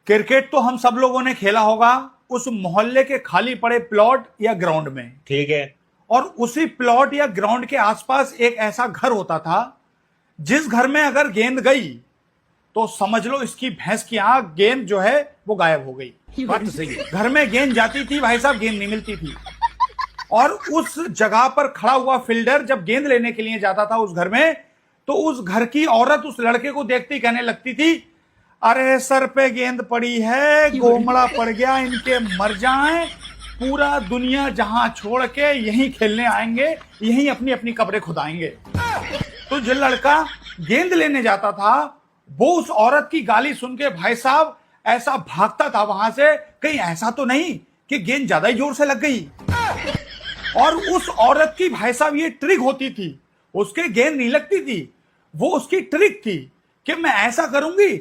Cricket तो हम सब लोगों ने खेला होगा उस मोहल्ले के खाली पड़े प्लॉट या ग्राउंड में। ठीक है। और उसी प्लॉट या ग्राउंड के आसपास एक ऐसा घर होता था जिस घर में अगर गेंद गई तो समझ लो इसकी भैंस की आंख, गेंद जो है वो गायब हो गई। बात तो सही है। घर में गेंद जाती थी भाई साहब, गेंद नहीं मिलती थी। और उस जगह पर खड़ा हुआ फील्डर जब गेंद लेने के लिए जाता था उस घर में, तो उस घर की औरत उस लड़के को देखते ही कहने लगती थी, अरे सर पे गेंद पड़ी है, गोमड़ा पड़ गया, इनके मर जाएं, पूरा दुनिया जहां छोड़ के यहीं खेलने आएंगे, यहीं अपनी अपनी कब्रें खुदाएंगे। तो जो लड़का गेंद लेने जाता था वो उस औरत की गाली सुन के भाई साहब ऐसा भागता था वहां से, कहीं ऐसा तो नहीं कि गेंद ज्यादा ही जोर से लग गई। और उस औरत की भाई साहब ये ट्रिक होती थी, उसके गेंद नहीं लगती थी, वो उसकी ट्रिक थी कि मैं ऐसा करूंगी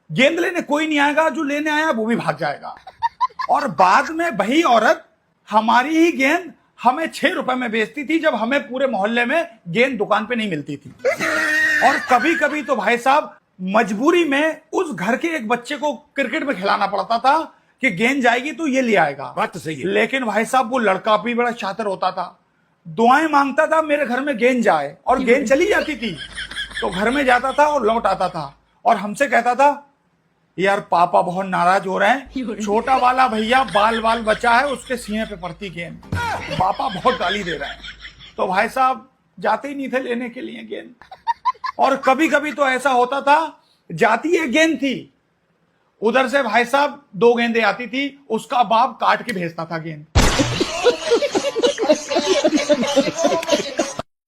गेंद लेने कोई नहीं आएगा, जो लेने आया वो भी भाग जाएगा। और बाद में वही औरत हमारी ही गेंद हमें 6 रुपए में बेचती थी, जब हमें पूरे मोहल्ले में गेंद दुकान पे नहीं मिलती थी। और कभी कभी तो भाई साहब मजबूरी में उस घर के एक बच्चे को क्रिकेट में खिलाना पड़ता था कि गेंद जाएगी तो ये ले आएगा। बात तो सही है। लेकिन भाई साहब वो लड़का भी बड़ा शातिर होता था, दुआएं मांगता था मेरे घर में गेंद जाए, और गेंद चली जाती थी तो घर में जाता था और लौट आता था और हमसे कहता था, यार पापा बहुत नाराज हो रहे हैं, छोटा वाला भैया बाल बाल बचा है, उसके सीने पे पड़ती गेंद, पापा बहुत गाली दे रहे हैं। तो भाई साहब जाते ही नहीं थे लेने के लिए गेंद। और कभी कभी तो ऐसा होता था, जाती है गेंद थी, उधर से भाई साहब 2 गेंदें आती थी, उसका बाप काट के भेजता था गेंद।